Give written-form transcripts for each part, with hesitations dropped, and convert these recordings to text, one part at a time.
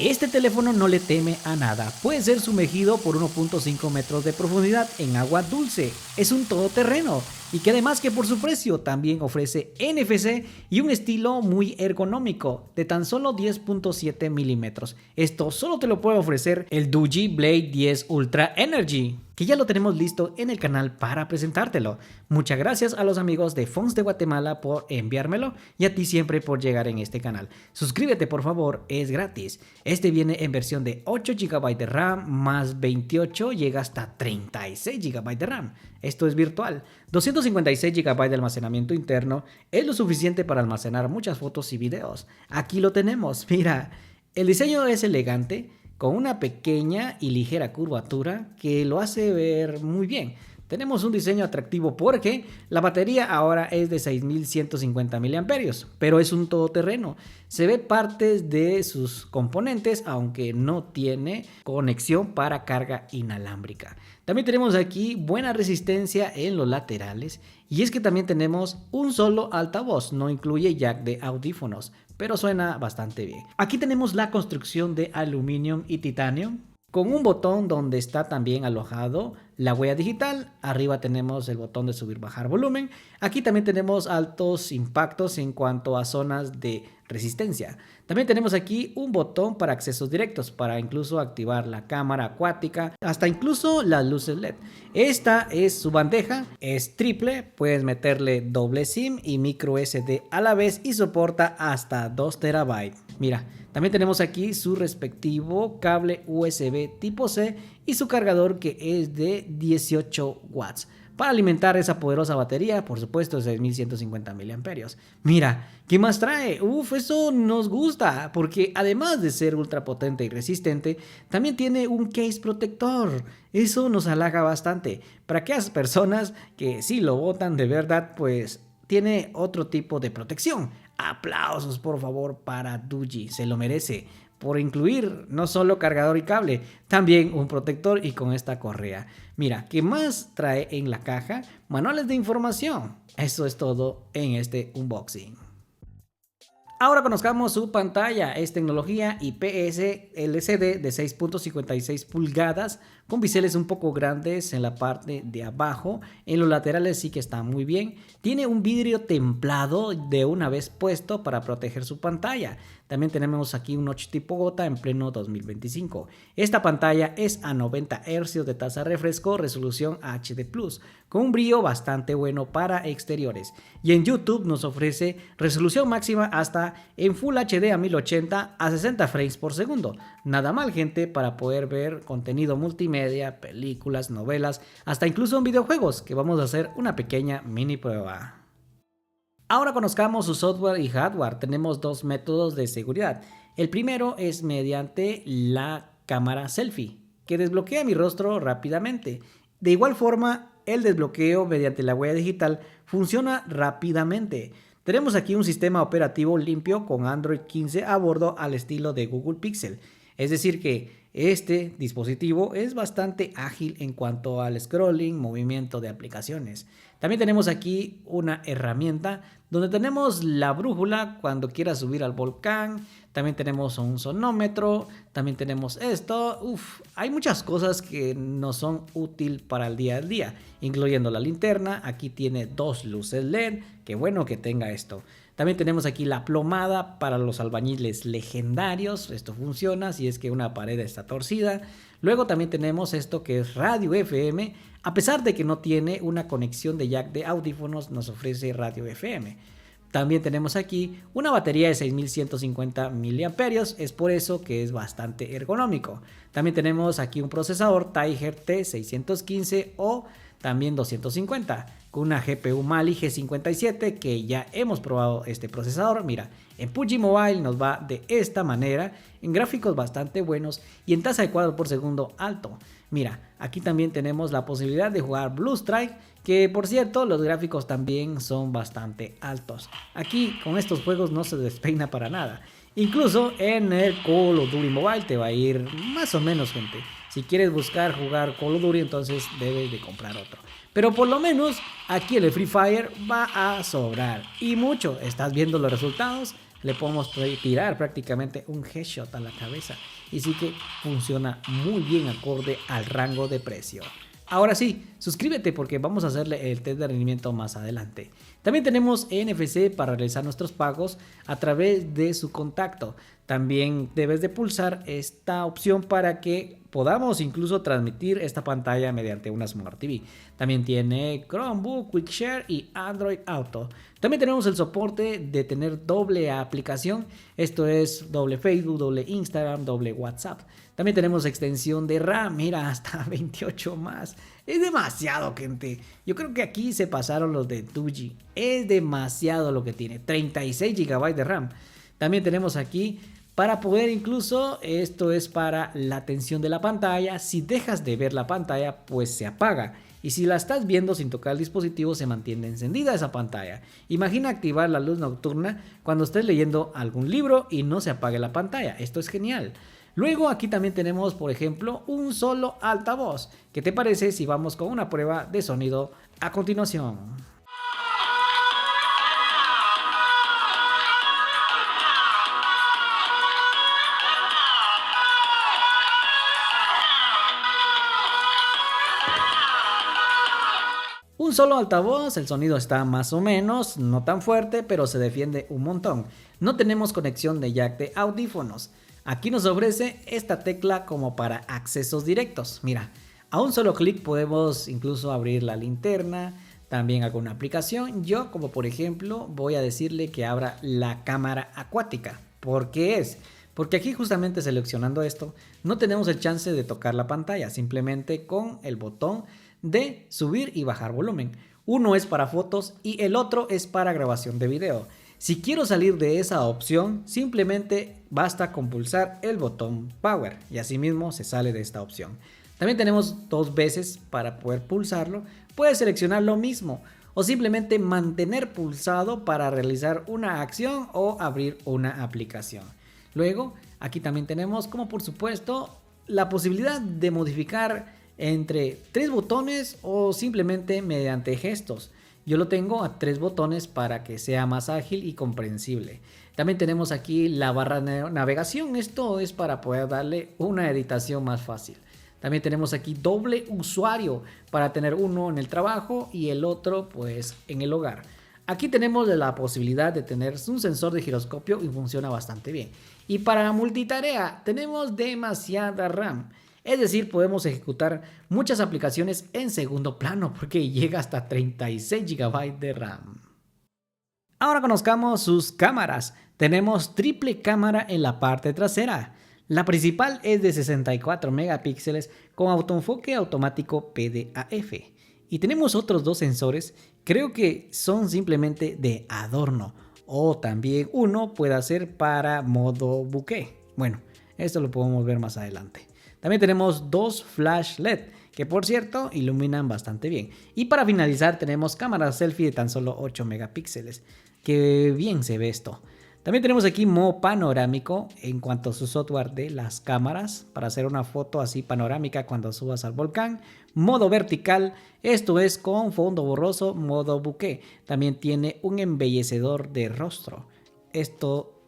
Este teléfono no le teme a nada, puede ser sumergido por 1.5 metros de profundidad en agua dulce, es un todoterreno y que además que por su precio también ofrece NFC y un estilo muy ergonómico de tan solo 10.7 milímetros. Esto solo te lo puede ofrecer el Doogee Blade 10 Ultra Energy, que ya lo tenemos listo en el canal para presentártelo. Muchas gracias a los amigos de Phones de Guatemala por enviármelo y a ti siempre por llegar en este canal. Suscríbete por favor, es gratis. Este viene en versión de 8 GB de RAM más 28, llega hasta 36 GB de RAM. Esto es virtual. 256 GB de almacenamiento interno es lo suficiente para almacenar muchas fotos y videos. Aquí lo tenemos, mira. El diseño es elegante, con una pequeña y ligera curvatura que lo hace ver muy bien. Tenemos un diseño atractivo porque la batería ahora es de 6150 mAh, pero es un todoterreno. Se ve partes de sus componentes, aunque no tiene conexión para carga inalámbrica. También tenemos aquí buena resistencia en los laterales y es que también tenemos un solo altavoz, no incluye jack de audífonos, pero suena bastante bien. Aquí tenemos la construcción de aluminio y titanio, con un botón donde está también alojado la huella digital. Arriba tenemos el botón de subir bajar volumen. Aquí también tenemos altos impactos en cuanto a zonas de resistencia. También tenemos aquí un botón para accesos directos, para incluso activar la cámara acuática, hasta incluso las luces LED. Esta es su bandeja, es triple, puedes meterle doble SIM y micro SD a la vez y soporta hasta 2 TB. Mira, también tenemos aquí su respectivo cable USB tipo C y su cargador que es de 18 watts para alimentar esa poderosa batería, por supuesto, de 6150 mAh. Mira, ¿qué más trae? Eso nos gusta, porque además de ser ultra potente y resistente, también tiene un case protector. Eso nos halaga bastante. Para aquellas personas que sí lo botan de verdad, pues tiene otro tipo de protección. Aplausos por favor para Doogee, se lo merece por incluir no solo cargador y cable, también un protector y con esta correa. Mira, ¿qué más trae en la caja? Manuales de información. Eso es todo en este unboxing. Ahora conozcamos su pantalla. Es tecnología IPS LCD de 6.56 pulgadas con biseles un poco grandes en la parte de abajo. En los laterales sí que está muy bien. Tiene un vidrio templado de una vez puesto para proteger su pantalla. También tenemos aquí un notch tipo gota en pleno 2025. Esta pantalla es a 90 Hz de tasa de refresco, resolución HD+, con un brillo bastante bueno para exteriores. Y en YouTube nos ofrece resolución máxima hasta en Full HD a 1080 a 60 frames por segundo. Nada mal, gente, para poder ver contenido multimedia, películas, novelas, hasta incluso en videojuegos, que vamos a hacer una pequeña mini prueba. Ahora conozcamos su software y hardware. Tenemos dos métodos de seguridad. El primero es mediante la cámara selfie, que desbloquea mi rostro rápidamente. De igual forma, el desbloqueo mediante la huella digital funciona rápidamente. Tenemos aquí un sistema operativo limpio con Android 15 a bordo al estilo de Google Pixel. Es decir que este dispositivo es bastante ágil en cuanto al scrolling, movimiento de aplicaciones. También tenemos aquí una herramienta donde tenemos la brújula cuando quieras subir al volcán. También tenemos un sonómetro, también tenemos esto. Hay muchas cosas que nos son útiles para el día a día, incluyendo la linterna. Aquí tiene dos luces LED, qué bueno que tenga esto. También tenemos aquí la plomada para los albañiles legendarios. Esto funciona si es que una pared está torcida. Luego también tenemos esto que es radio FM. A pesar de que no tiene una conexión de jack de audífonos, nos ofrece radio FM. También tenemos aquí una batería de 6150 mAh, es por eso que es bastante ergonómico. También tenemos aquí un procesador Tiger T615 o también 250 con una GPU Mali G57 que ya hemos probado este procesador. Mira, en PUBG Mobile nos va de esta manera, en gráficos bastante buenos y en tasa de cuadros por segundo alto. Mira, aquí también tenemos la posibilidad de jugar Blue Strike, que por cierto los gráficos también son bastante altos. Aquí con estos juegos no se despeina para nada. Incluso en el Call of Duty Mobile te va a ir más o menos, gente. Si quieres buscar jugar Call of Duty, entonces debes de comprar otro. Pero por lo menos aquí el Free Fire va a sobrar. Y mucho. ¿Estás viendo los resultados? le podemos tirar prácticamente un headshot a la cabeza. Y sí que funciona muy bien acorde al rango de precio. Ahora sí, suscríbete porque vamos a hacerle el test de rendimiento más adelante. También tenemos NFC para realizar nuestros pagos a través de su contacto. También debes de pulsar esta opción para que podamos incluso transmitir esta pantalla mediante una Smart TV. También tiene Chromebook, QuickShare y Android Auto. También tenemos el soporte de tener doble aplicación. Esto es doble Facebook, doble Instagram, doble WhatsApp. También tenemos extensión de RAM, mira, hasta 28 más. Es demasiado, gente. Yo creo que aquí se pasaron los de 2G. Es demasiado lo que tiene. 36 GB de RAM. También tenemos aquí para poder incluso, esto es para la tensión de la pantalla. Si dejas de ver la pantalla, pues se apaga. Y si la estás viendo sin tocar el dispositivo, se mantiene encendida esa pantalla. Imagina activar la luz nocturna cuando estés leyendo algún libro y no se apague la pantalla. Esto es genial. Luego aquí también tenemos, por ejemplo, un solo altavoz. ¿Qué te parece si vamos con una prueba de sonido a continuación? Un solo altavoz, el sonido está más o menos, no tan fuerte, pero se defiende un montón. No tenemos conexión de jack de audífonos. Aquí nos ofrece esta tecla como para accesos directos. Mira, a un solo clic podemos incluso abrir la linterna, también alguna aplicación. Yo, como por ejemplo, voy a decirle que abra la cámara acuática. ¿Por qué es? Porque aquí justamente seleccionando esto, no tenemos el chance de tocar la pantalla, simplemente con el botón de subir y bajar volumen. Uno es para fotos y el otro es para grabación de video. Si quiero salir de esa opción, simplemente basta con pulsar el botón Power y así mismo se sale de esta opción. También tenemos dos veces para poder pulsarlo. Puedes seleccionar lo mismo o simplemente mantener pulsado para realizar una acción o abrir una aplicación. Luego, aquí también tenemos, como por supuesto, la posibilidad de modificar entre 3 botones o simplemente mediante gestos. Yo lo tengo a 3 botones para que sea más ágil y comprensible. También tenemos aquí la barra de navegación. Esto es para poder darle una editación más fácil. También tenemos aquí doble usuario para tener uno en el trabajo y el otro pues en el hogar. Aquí tenemos la posibilidad de tener un sensor de giroscopio y funciona bastante bien. Y para multitarea tenemos demasiada RAM. Es decir, podemos ejecutar muchas aplicaciones en segundo plano porque llega hasta 36 GB de RAM. Ahora conozcamos sus cámaras. Tenemos triple cámara en la parte trasera. La principal es de 64 megapíxeles con autoenfoque automático PDAF. Y tenemos otros dos sensores, creo que son simplemente de adorno. O también uno puede ser para modo bokeh. Bueno, esto lo podemos ver más adelante. También tenemos dos flash LED que por cierto iluminan bastante bien. Y para finalizar tenemos cámara selfie de tan solo 8 megapíxeles. Que bien se ve esto. También tenemos aquí modo panorámico en cuanto a su software de las cámaras para hacer una foto así panorámica cuando subas al volcán. Modo vertical, esto es con fondo borroso, modo bokeh. También tiene un embellecedor de rostro. Esto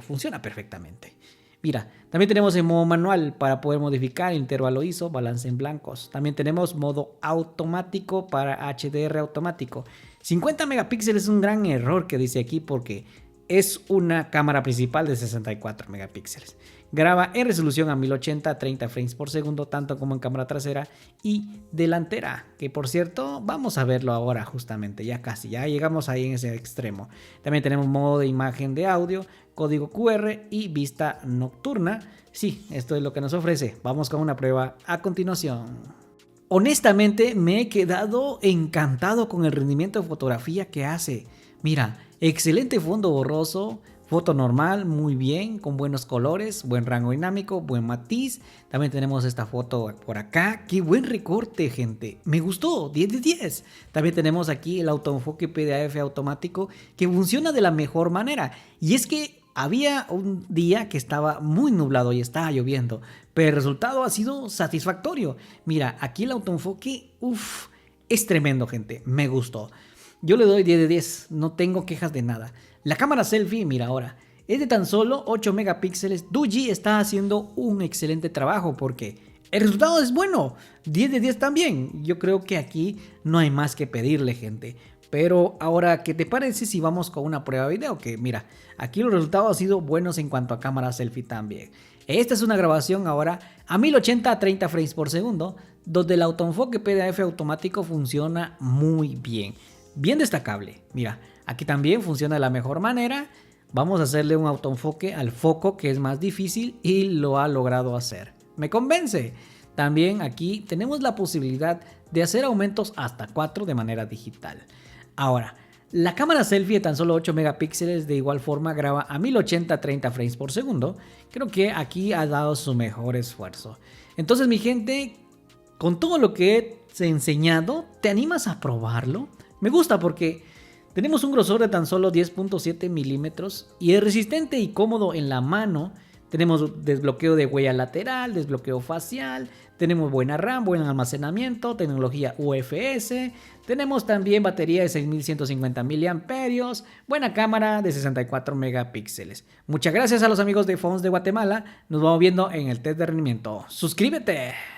funciona perfectamente. Mira, también tenemos el modo manual para poder modificar intervalo ISO, balance en blancos. También tenemos modo automático para HDR automático. 50 megapíxeles es un gran error que dice aquí porque es una cámara principal de 64 megapíxeles. Graba en resolución a 1080 a 30 frames por segundo, tanto como en cámara trasera y delantera, que por cierto vamos a verlo ahora justamente, ya casi, ya llegamos ahí en ese extremo. También tenemos modo de imagen de audio, código QR y vista nocturna. Sí, esto es lo que nos ofrece. Vamos con una prueba a continuación. Honestamente me he quedado encantado con el rendimiento de fotografía que hace. Mira, excelente fondo borroso, foto normal, muy bien, con buenos colores, buen rango dinámico, buen matiz. También tenemos esta foto por acá. ¡Qué buen recorte, gente! Me gustó, 10 de 10. También tenemos aquí el autoenfoque PDAF automático que funciona de la mejor manera. Y es que había un día que estaba muy nublado y estaba lloviendo, pero el resultado ha sido satisfactorio. Mira, aquí el autoenfoque, es tremendo, gente. Me gustó. Yo le doy 10 de 10, no tengo quejas de nada. La cámara selfie, mira ahora, es de tan solo 8 megapíxeles. Doogee está haciendo un excelente trabajo porque el resultado es bueno, 10 de 10 también. Yo creo que aquí no hay más que pedirle, gente. Pero ahora, ¿qué te parece si vamos con una prueba de video? Que mira, aquí los resultados han sido buenos en cuanto a cámara selfie también. Esta es una grabación ahora a 1080 a 30 frames por segundo, donde el autoenfoque PDF automático funciona muy bien. Bien destacable. Mira, aquí también funciona de la mejor manera. Vamos a hacerle un autoenfoque al foco, que es más difícil, y lo ha logrado hacer. Me convence. También aquí tenemos la posibilidad de hacer aumentos hasta 4 de manera digital. Ahora, la cámara selfie de tan solo 8 megapíxeles de igual forma graba a 1080 a 30 frames por segundo. Creo que aquí ha dado su mejor esfuerzo. Entonces, mi gente, con todo lo que he enseñado, ¿te animas a probarlo? Me gusta porque tenemos un grosor de tan solo 10.7 milímetros y es resistente y cómodo en la mano. Tenemos desbloqueo de huella lateral, desbloqueo facial, tenemos buena RAM, buen almacenamiento, tecnología UFS, tenemos también batería de 6150 mAh, buena cámara de 64 megapíxeles. Muchas gracias a los amigos de Phones de Guatemala, nos vamos viendo en el test de rendimiento. ¡Suscríbete!